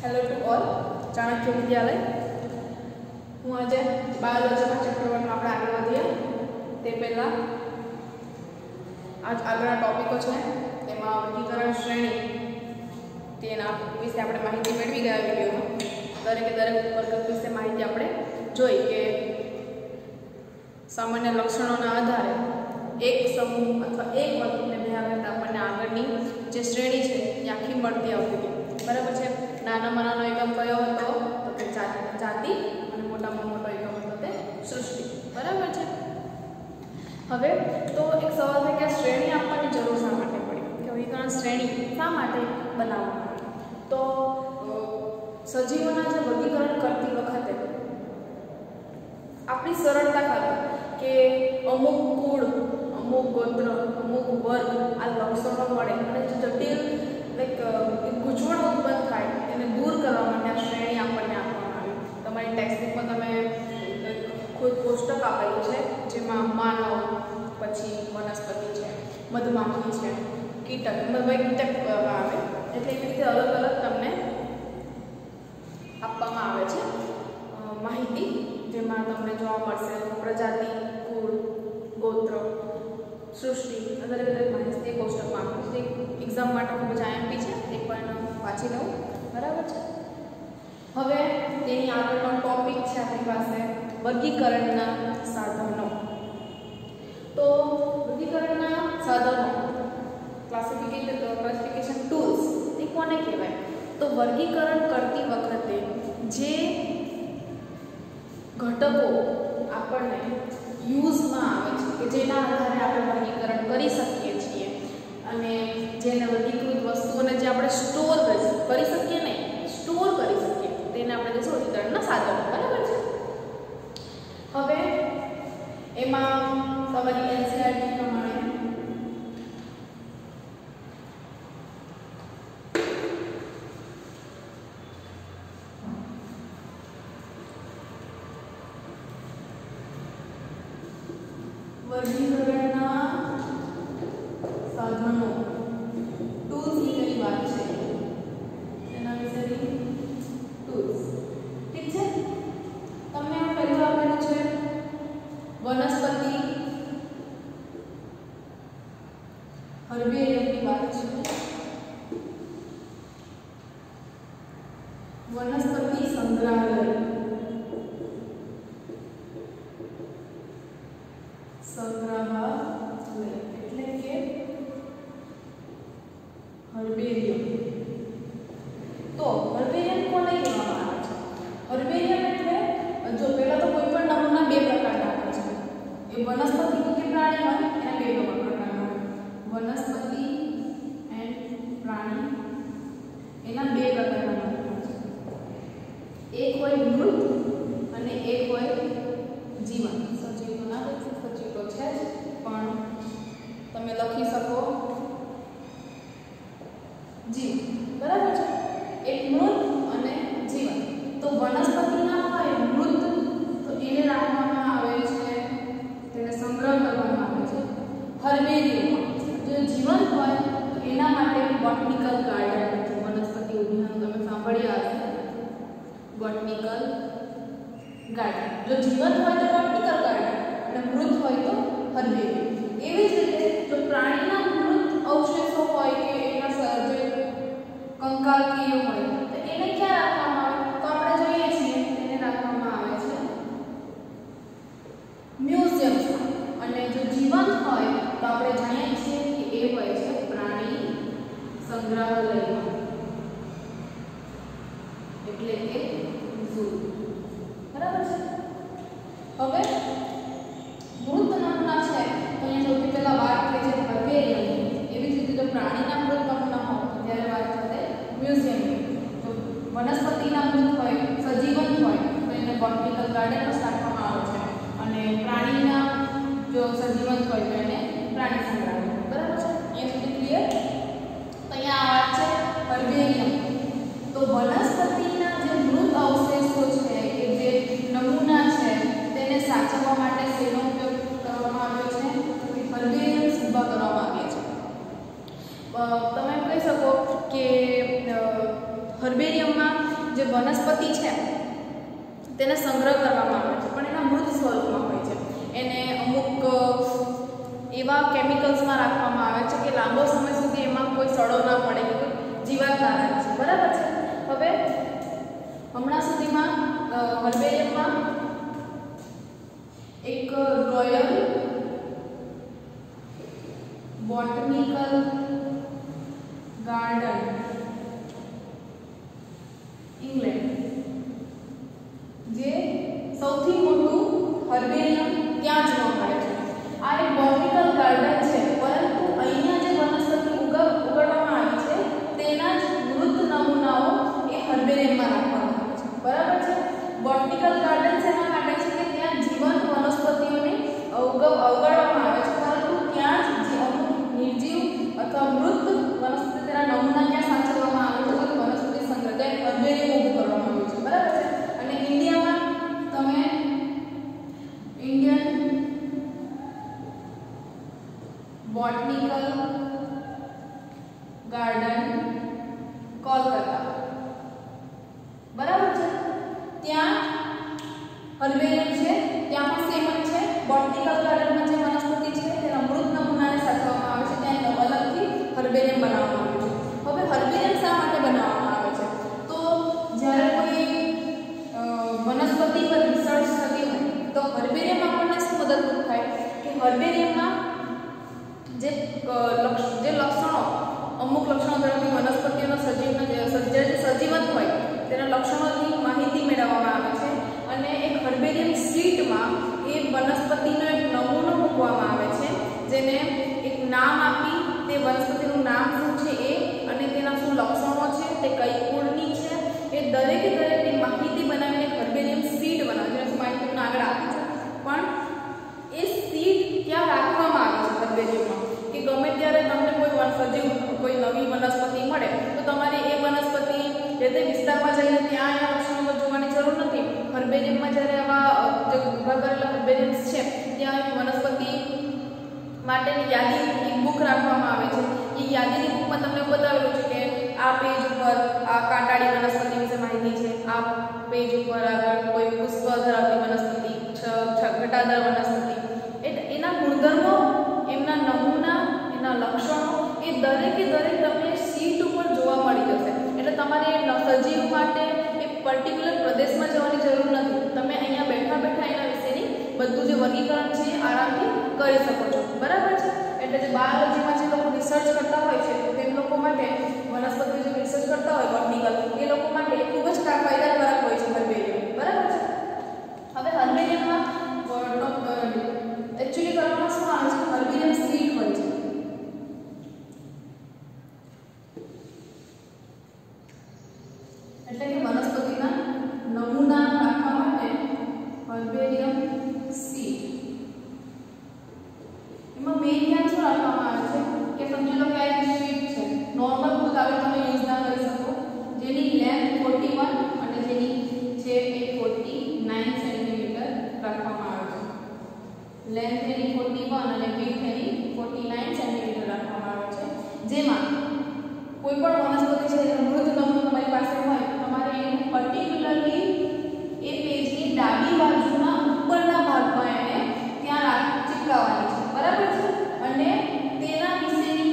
Hello to all, Chanakya વિદ્યાલય. હું આજે બાયોલોજીમાં chapter 1 માં આપણે આગળ વધીએ તે પહેલાં આગળના ટોપિકો છે તેમાં વર્ગીકરણ શ્રેણી તેના વિશે આપણે માહિતી મેળવી ગયા વિડીયોમાં. દરેક વર્ગ વિશે માહિતી આપણે જોઈ કે સામાન્ય લક્ષણોના આધારે એક સમૂહ અથવા એક વર્ગને ભેગા કરતા આપણને આગળની જે શ્રેણી છે એ આખી મળતી આવતી હતી. બરાબર છે. નાનામાં નાનો એકમ કયો હતો તો કે જાતિ અને મોટામાં મોટો એકમ હતો તે સૃષ્ટિ. બરાબર છે. હવે તો એક સવાલ થાય કે આ શ્રેણી આપવાની જરૂર શા માટે પડી, કે વર્ગીકરણ શ્રેણી શા માટે બનાવવામાં આવી? તો સજીવોના જે વર્ગીકરણ કરતી વખતે આપણી સરળતા ખાતર કે અમુક કુળ, અમુક ગોત્ર, અમુક વર્ગ આ લક્ષણો મળે અને જે જટિલ ગૂંચવણ ઉત્પન્ન થાય એને દૂર કરવા માટે આ શ્રેણી આપણને આપવામાં આવી. તમારી ટેક્સ્ટબુકમાં તમે કોઈ કોષ્ટક આપેલું છે જેમાં માનવ, પછી વનસ્પતિ છે, મધમાખી છે, કીટક, કીટક આવે એટલે એવી રીતે અલગ અલગ તમને આપવામાં આવે છે માહિતી, જેમાં તમને જોવા મળશે પ્રજાતિ, કુળ, ગોત્ર, સૃષ્ટિ, દરેક માહિતી કોષ્ટકમાં આપી છે. એક્ઝામ માટે ખૂબ જ આઈએમપી છે, એક વાર વાંચી લઉં. બરાબર છે. હવે તેની આગળનો ટોપિક છે આપણી પાસે વર્ગીકરણના સાધનો. તો વર્ગીકરણના સાધનો ક્લાસિફિકેશન ટૂલ્સ એ કોને કહેવાય? તો વર્ગીકરણ કરતી વખતે જે ઘટકો આપણને યુઝમાં આવે છે કે જેના આધારે આપણે વર્ગીકરણ કરી શકીએ છીએ અને જેને વર્ગીકૃત વસ્તુઓને જે આપણે સ્ટોર કરી શકીએ ને સ્ટોર કરી શકીએ તેને આપણે કહીશું વર્ગીકરણના સાધનો. બરાબર છે. હવે એમાં તમારી એનસીઈઆરટી પ્રમાણે વર્ગીકરણના સાધનો ટૂલ્સની કઈ વાત છે એના વિશેની ટૂલ્સ. ઠીક છે. તમને આ પહેલું આપેલું છે વનસ્પતિ હર્બેરિયમની વાત છે. વનસ્પતિ સંગ્રહાલય એટલે કે હર્બેરિયમ. તો હર્બેરિયમ કોને કહેવામાં આવે છે? હર્બેરિયમ એટલે જો પહેલા તો કોઈ પણ નમૂના બે પ્રકારના હોય છે. એ વનસ્પતિ કે પ્રાણી હોય એના બે પ્રકારના હોય. વનસ્પતિ એન્ડ પ્રાણી એના બે પ્રકારના હોય છે. એક હોય મૃત અને એક હોય જીવંત. સજીવ તો ના લખી, સજીવ તો છે જ પણ તમે લખી શકો જીવ. બરાબર છે. એક મૃત અને જીવંત. તો વનસ્પતિના હોય મૃત તો એને રાખવામાં આવે છે, તેને સંગ્રહ કરવામાં આવે છે હર્બેરિયમમાં. જો જીવંત હોય તો એના માટે બોટનિકલ ગાર્ડન, વનસ્પતિ ઉદ્યાન તમે સાંભળ્યા હશે, બોટનિકલ ગાર્ડન. જો જીવંત હોય તો બોટનિકલ ગાર્ડન અને મૃત હોય તો હર્બેરિયમ. એવી જ રીતે જો પ્રાણીના મૃત અવશેષો હોય કે એના જે કંકાલ કે એવું હોય તો એને ક્યાં રાખવામાં આવે? તો આપણે જોઈએ છીએ તેને રાખવામાં આવે છે મ્યુઝિયમ્સમાં. અને જો જીવંત હોય તો આપણે જાણીએ છીએ કે એ હોય છે પ્રાણી સંગ્રહાલયમાં, એટલે કે ઝૂ. બરાબર છે. હવે મૃત નમૂના છે તો અહીંયા સૌથી પહેલા વાત થઈ છે હર્બેરિયમ. એવી જ રીતે જો પ્રાણીના મૃત નમૂના હોય ત્યારે વાત થાય મ્યુઝિયમ. તો વનસ્પતિના મૃત હોય, સજીવંત હોય તો એને બોટનિકલ ગાર્ડનમાં રાખવામાં આવે છે અને પ્રાણીના જો સજીવંત હોય તો એને પ્રાણી સંગ્રહાલય. બરાબર છે. અહીંયા સુધી ક્લિયર? તો અહીંયા આ વાત છે હર્બેરિયમ. તો વનસ્પતિના જે મૃત અવશેષો છે કે જે નમૂના છે તેને સાચવવા માટે શેનો ઉપયોગ કરવામાં આવ્યો છે? હર્બેરિયમ્સ ઊભા કરવામાં આવ્યા છે. તમે કહી શકો કે હર્બેરિયમમાં જે વનસ્પતિ છે તેને સંગ્રહ કરવામાં આવે છે, પણ એના મૃત સ્વરૂપમાં હોય છે. એને અમુક એવા કેમિકલ્સમાં રાખવામાં આવે છે કે લાંબો સમય સુધી એમાં કોઈ સડો ના પડે, કોઈ જીવાત ના રહે છે. બરાબર છે. હવે હમણાં સુધીમાં હર્બેરિયમમાં એક રોયલ બોટનિકલ ગાર્ડન ઇંગ્લેન્ડ જે સૌથી મોટું હર્બેરિયમ ત્યાં જોવા મળે છે. આ એક બોટનિકલ ગાર્ડન છે, પરંતુ અહીંયા જે વનસ્પતિ ઉગાડવામાં આવી છે તેના જ મૃત નમૂનાઓ એ હર્બેરિયમમાં રાખવામાં આવે છે. બરાબર છે. બોટનિકલ ગાર્ડન શેના માટે છે કે ત્યાં જીવંત વનસ્પતિઓને ઉગાડવામાં આવે છે, પરંતુ ત્યાં જ અમુક નિર્જીવ અથવા મૃત વનસ્પતિ તેના નમૂના ત્યાં સાચવવામાં આવે છે, તો વનસ્પતિ સંગ્રહ ત્યાં હર્બેરિયમ ઊભું કરવામાં આવ્યું છે. બરાબર છે. અને ઇન્ડિયામાં તમે ઇન્ડિયન બોટનિકલ ગાર્ડન કોલકાતા, બરાબર છે, ત્યાં હર્બેરિયમ છે, ત્યાં પણ સેમ જ છે. બોટનિકલ ગાર્ડનમાં જે વનસ્પતિ છે તેના મૃત નમૂનાને સાચવવામાં આવે છે, ત્યાં અલગથી હર્બેરિયમ બનાવવામાં આવે છે. હવે હર્બેરિયમ શા માટે બનાવવામાં આવે છે? તો જ્યારે કોઈ વનસ્પતિ પર રિસર્ચ થતી હોય તો હર્બેરિયમ આપણને શું મદદરૂપ થાય કે હર્બેરિયમમાં જે લક્ષણો, અમુક લક્ષણો ધરાવતી વનસ્પતિઓનો સજીવન હોય તેના લક્ષણોની માહિતી મેળવવામાં આવે છે. અને એક હર્બેરિયમ શીટમાં એ વનસ્પતિનો એક નમૂનો મૂકવામાં આવે છે, જેને એક નામ આપી તે વનસ્પતિનું નામ શું છે એ અને તેના શું લક્ષણો છે, તે કઈ કુળની છે, એ દરેકની માહિતી બનાવીને હર્બેરિયમ શીટ બનાવે છે. માહિતી આગળ આપી છે, પણ એ શીટ ક્યાં રાખવામાં આવે છે હર્બેરિયમમાં કે ગમે ત્યારે તમને કોઈ નવી વનસ્પતિ મળે તો તમારે એ વનસ્પતિ જે તે વિસ્તારમાં જઈને ત્યાં એના લક્ષણો જોવાની જરૂર નથી. હર્બેરિયમમાં જ્યારે આવા જે ઉભા કરેલા હર્બેરિયમ્સ છે ત્યાં વનસ્પતિ માટેની યાદી એક બુક રાખવામાં આવે છે. એ યાદીની બુકમાં તમને બતાવેલું છે કે આ પેજ ઉપર આ કાંટાળી વનસ્પતિ વિશે માહિતી છે, આ પેજ ઉપર આગળ કોઈ પુષ્પ ધરાવતી વનસ્પતિ, ઘટાદાર વનસ્પતિ, એટલે એના ગુણધર્મો, એમના નમૂના, એના લક્ષણો એ દરેક તમને શીટ ઉપર જોવા મળી જશે. એટલે તમારે સજીવ માટે એ પર્ટિક્યુલર પ્રદેશમાં જવાની જરૂર નથી. તમે અહીંયા બેઠા એના વિશેની બધું જે વર્ગીકરણ છે આરામથી કરી શકો છો. બરાબર છે. એટલે જે બાયોલોજીમાં જે લોકો રિસર્ચ કરતા હોય છે તે લોકો માટે, વનસ્પતિ જે રિસર્ચ કરતા હોય બોટનિકલ, એ લોકો માટે ખૂબ જ ફાયદાકારક હોય છે હર્બેરિયમ. બરાબર છે. હવે હર્બેરિયમમાં એકચ્યુઅલી કરવામાં શું આવે છે, હર્બેરિયમ શીટ હોય છે. એટલે કે વનસ્પતિના નમૂના રાખવા માટે હર્બેરિયમ શીટ. એમાં મેઇન ધ્યાન શું રાખવામાં આવે છે કે સમજી લો કે આ એક શીટ છે, નોર્મલ બુક આવે તમે યુઝ ના કરી શકો, જેની લેન્થ 41 અને જેની છે એ 49 સેન્ટીમીટર રાખવામાં આવે છે. લેન્થ એની 41 અને વિડ્થ એની 49 સેન્ટીમીટર રાખવામાં આવે છે. જેમાં કોઈ પણ વનસ્પતિ છે જેનો મૃત નમૂનો તમારી પાસે હોય, તમારે એને પર્ટિક્યુલરલી એ પેજની ડાબી બાજુના ઉપરના ભાગમાં એને ત્યાં ચિપકાવવાની છે. બરાબર છે. અને તેના વિશેની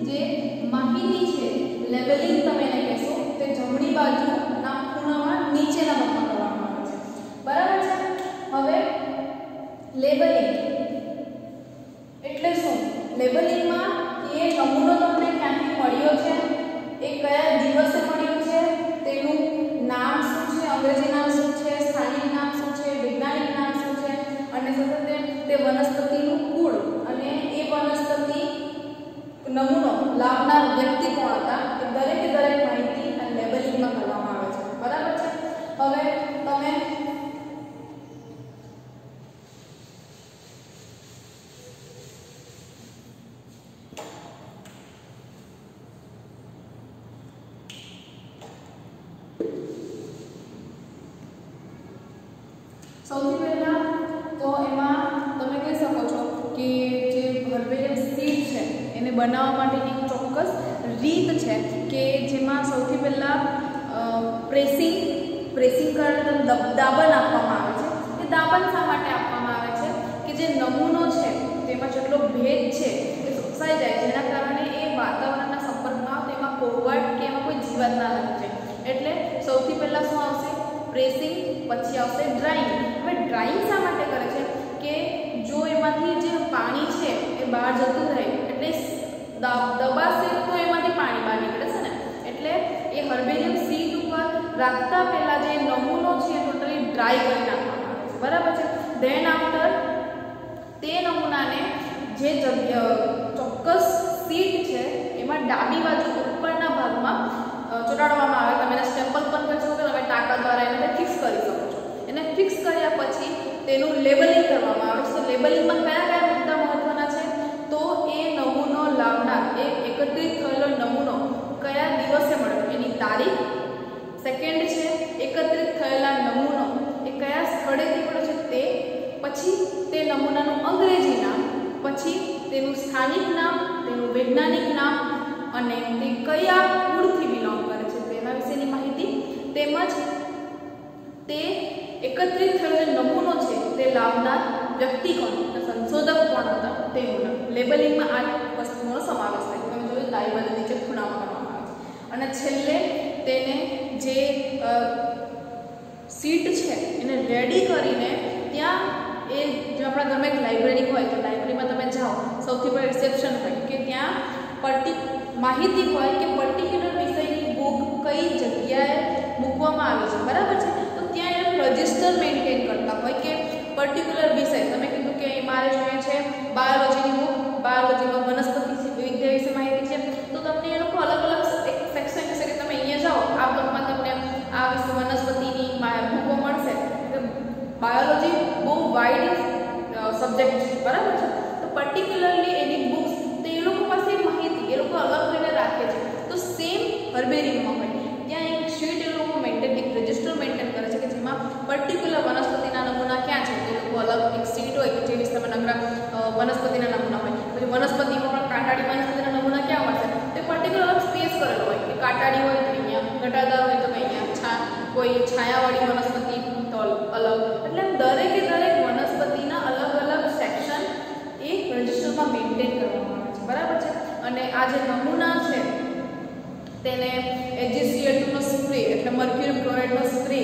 જે માહિતી છે, લેબલિંગ તમે એને કહેશો, તે જમણી બાજુના ખૂણામાં નીચેના ભાગમાં કરવામાં આવે છે. બરાબર છે. હવે લેબલિંગ એટલે શું? લેબલિંગમાં એ નમૂનો તમને ક્યાંથી મળ્યો છે, એ કયા દિવસે મળ્યો છે, તેનું નામ શું છે, અંગ્રેજી નામ શું છે, સ્થાનિક નામ શું છે, વૈજ્ઞાનિક નામ શું છે, અને સાથે તે વનસ્પતિનું કુળ અને એ વનસ્પતિ નમૂનો લાવનાર વ્યક્તિ કોણ હતા, એ દરેક માહિતી અને લેબલિંગમાં કરવામાં આવે છે. બરાબર છે. હવે તમે સૌથી પહેલા તો એમાં તમે કહી શકો છો કે જે હર્બેરિયમ શીટ છે એને બનાવવા માટેની એક ચોક્કસ રીત છે કે જેમાં સૌથી પહેલા પ્રેસિંગ કરીને દાબન આપવામાં આવે છે. એ દાબન શા માટે આપવામાં આવે છે કે જે નમૂનો છે તેમાં જેટલો ભેજ છે એ શોષાઈ જાય, જેના કારણે એ વાતાવરણના સંપર્કમાં તેમાં કોહવાટ કે એમાં કોઈ જીવાત ના લાગે. એટલે સૌથી પહેલા શું આવશે? પ્રેસિંગ, પછી આવશે ડ્રાઇંગ. હવે ડ્રાઇંગ શા માટે કરે છે કે જો એમાંથી જે પાણી છે એ બહાર જતું રહે, એટલે દબાશે તો એમાંથી પાણી બહાર નીકળે છે ને, એટલે એ હર્બેરિયમ શીટ ઉપર રાખતા પહેલા જે નમૂનો છે એ ટોટલી ડ્રાય કરી નાખવામાં આવે છે. બરાબર છે. ધેન આફ્ટર તે નમૂનાને જે ચોક્કસ શીટ છે એમાં ડાબી બાજુ ઉપરના ભાગમાં ચોંટાડવામાં આવે. તમે એને સ્ટેમ્પલ પણ કરી શકો, તમે ટાંકા દ્વારા એને ફિક્સ કરી શકો છો. એને ફિક્સ કર્યા પછી તેનું લેબલિંગ કરવામાં આવે છે. તો લેબલિંગમાં કયા કયા મુદ્દા મહત્વના છે? તો એ નમૂનો લાવનાર, એ એકત્રિત થયેલો નમૂનો કયા દિવસે મળ્યો એની તારીખ. સેકન્ડ છે એકત્રિત થયેલા નમૂનો એ કયા સ્થળેથી મળ્યો છે તે. પછી તે નમૂનાનું અંગ્રેજી નામ, પછી તેનું સ્થાનિક નામ, તેનું વૈજ્ઞાનિક નામ અને તે કયા કુળથી બિલોંગ કરે છે તેના વિશેની માહિતી, તેમજ તે એકત્રિત થયેલો નમૂનો છે તે લાવનાર વ્યક્તિ કોણ, સંશોધક કોણ હતા તેનું નામ. લેબલિંગમાં આ વસ્તુનો સમાવેશ થાય. તમે જોયું લાઇબલ નીચે ખૂણામાં કરવામાં આવે છે. અને છેલ્લે તેને જે સીટ છે એને રેડી કરીને ત્યાં એ જો આપણા ઘરમાં એક લાઇબ્રેરી હોય તો લાઇબ્રેરીમાં તમે જાઓ, સૌથી પહેલાં રિસેપ્શન હોય કે ત્યાં માહિતી હોય કે પર્ટિક્યુલર વિષયની બુક કઈ જગ્યાએ મૂકવામાં આવી છે. બરાબર છે. તો ત્યાં એનું રજિસ્ટર મેન્ટેન કરતા હોય કે પર્ટિક્યુલર વિષય, તમે કીધું કે મારે જોઈએ છે બાયોલોજીની બુક, બાયોલોજીમાં વનસ્પતિ વિદ્યા વિશે માહિતી છે, તો તમને એ લોકો અલગ અલગ એક સેક્શન વિશે કે તમે અહીંયા જાઓ આ બુકમાં તમને આ વિશે વનસ્પતિની બુકો મળશે. બાયોલોજી બહુ વાઇડ સબ્જેક્ટ છે. બરાબર છે. તો પર્ટિક્યુલરલી એની બુક્સ તો એ લોકો પાસે માહિતી એ લોકો અલગ કરીને રાખે છે. તો સેમ હર્બેરિયમમાં હોય ત્યાં એક શીટ એ લોકો મેન્ટેન, એક રજિસ્ટર મેન્ટેન કરે છે કે જેમાં પર્ટિક્યુલર વનસ્પતિના નમૂના ક્યાં છે તે લોકો અલગ એક શીટ હોય કે જે વિશે નકરા વનસ્પતિના નમૂના હોય. પછી વનસ્પતિમાં પણ કાંટાળી વનસ્પતિના નમૂના ક્યાં મળશે તે પર્ટિક્યુલર અલગ સ્પેસ કરેલો હોય કે કાંટાળી હોય તો અહીંયા, ઘટાદાર હોય તો અહીંયા, કોઈ છાયાવાળી વનસ્પતિ તો અલગ. એટલે દરેકે દરેક વનસ્પતિના અલગ અલગ સેક્શન એ રજિસ્ટરમાં મેન્ટેન કરવામાં આવે છે. બરાબર છે. અને આ જે નમૂના છે તેને HgCl2નો સ્પ્રે એટલે મર્ક્યુરી ક્લોરાઇડનો સ્પ્રે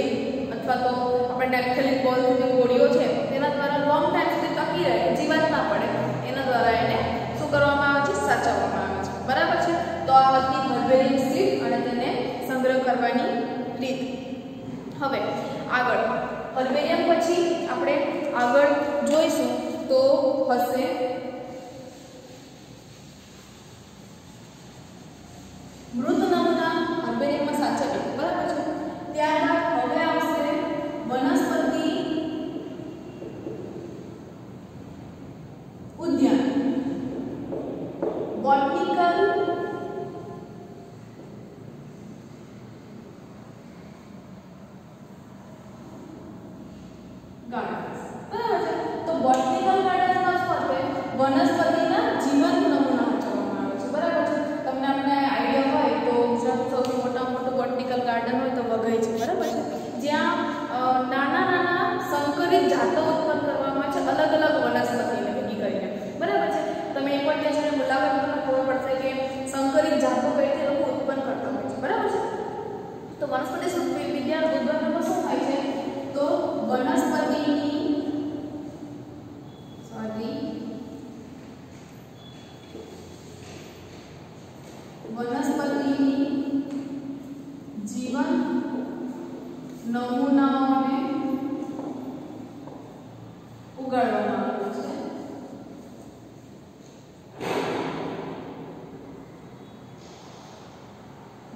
અથવા તો આપણે નેપ્થેલિન બોલ જે ગોળીઓ છે તેના દ્વારા લોંગ ટાઈમ સુધી ટકી રહે, જીવાત ના પડે, એના દ્વારા એને શું કરવામાં આવે છે? સાચવવામાં આવે છે. બરાબર છે. તો આ હતી હર્બેરિયમ શીટ અને તેને સંગ્રહ કરવાની રીત. હવે આગળ હર્બેરિયમ પછી આપણે આગળ જોઈશું તો હશે મૃત નમૂના હર્બેરિયમમાં સાચવે. બરાબર છે. ત્યારબાદ હવે આવશે વનસ્પતિ ઉદ્યાન, બોટનિકલ ગાર્ડન્સ. બરાબર છે. તો બોટનિકલ ગાર્ડન્સમાં શું હશે? વનસ્પતિના જીવંત નમૂના વાંચવામાં આવે છે. બરાબર છે. તમને આપણે આઈડિયા હોય તો ગુજરાતનું સૌથી મોટું બોટનિકલ ગાર્ડન હોય તો વઘઈ છે. બરાબર છે. જ્યાં નાના નાના સંકરિત જાતો ઉત્પન્ન કરવામાં છે અલગ અલગ વનસ્પતિને ભેગી કરીને. બરાબર છે. તમે એકવાર ત્યાં જઈને મુલાકાત લો ખબર પડશે કે સંકરિત જાતો કઈ રીતે લોકો ઉત્પન્ન કરતા હોય છે. બરાબર છે. તો વનસ્પતિ વિજ્ઞાન ઉદ્યાનમાં શું થાય છે? તો વનસ્પતિની જીવન નમૂનાઓને ઉગાડવામાં આવે છે.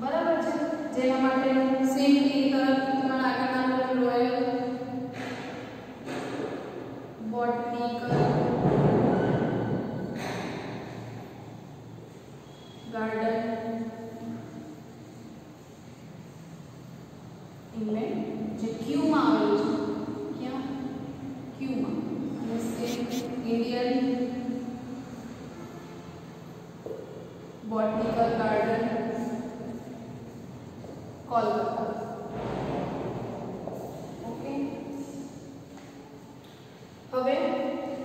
બરાબર છે. જેના માટે સેફટી તરફ તમારા આગળના નામ રોયલ બોટનિકલ ગાર્ડન ઇંગ્લેન્ડ જે ક્યુમાં આવેલું છે. ક્યાં? ક્યુમાં. અને safe Indian botanical garden Kolkata. હવે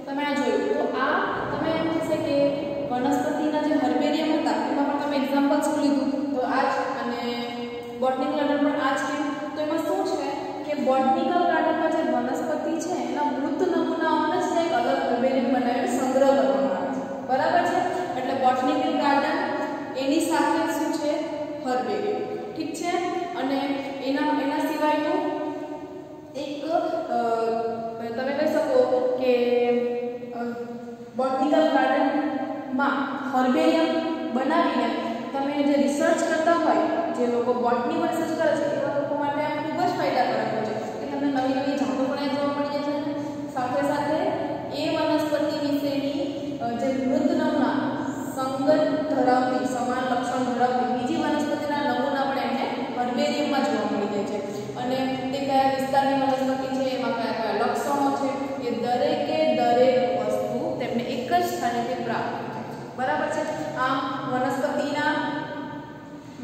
તમે આ જોયું તો આ તમે એમ થશે કે વનસ્પતિના જે હર્બેરિયમ હતા એમાં પણ તમે એક્ઝામ્પલ્સ લીધું તો આ જ અને બોટનિકલ ગાર્ડન પણ આ જ છે. તો એમાં શું છે કે બોટનિકલ ગાર્ડનમાં જે વનસ્પતિ છે એના મૃત નમૂનાઓને જ એક અલગ હર્બેરિયમ બનાવીને સંગ્રહ કરવામાં આવે છે. બરાબર છે. એટલે બોટનિકલ ગાર્ડન એની સાથે શું છે હર્બેરિયમ. ઠીક છે. અને એના સિવાયનું એક તમે કહી શકો કે બોટનિકલ ગાર્ડનમાં હર્બેરિયમ બનાવીને તમે જે રિસર્ચ કરતા હોય જે લોકો બોટનીમાં રિસર્ચ કરે છે એવા લોકો માટે આ ખૂબ જ ફાયદાકારક હોય છે કે તમને નવી નવી જાતો પણ જોવા મળી જાય છે. સાથે સાથે એ વનસ્પતિ વિશેની જે મૃત નમૂના સંગત ધરાવતી સમાન લક્ષણ ધરાવતી બીજી વનસ્પતિના નમૂના પણ એમને હર્બેરિયમમાં જોવા મળી જાય છે. અને તે કયા વિસ્તારની વનસ્પતિ છે એમાં કયા કયા લક્ષણો છે એ દરેકે દરેક વસ્તુ તેમને એક જ સ્થાનેથી પ્રાપ્ત થાય છે. બરાબર છે. આમ વનસ્પતિના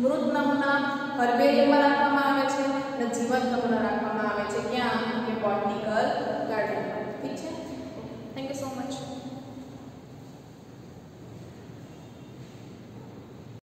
મૃત નમૂના હર્બેરિયમમાં રાખવામાં આવે છે અને જીવંત નમૂના રાખવામાં આવે છે. ક્યાં? કે બોટનિકલ ગાર્ડન.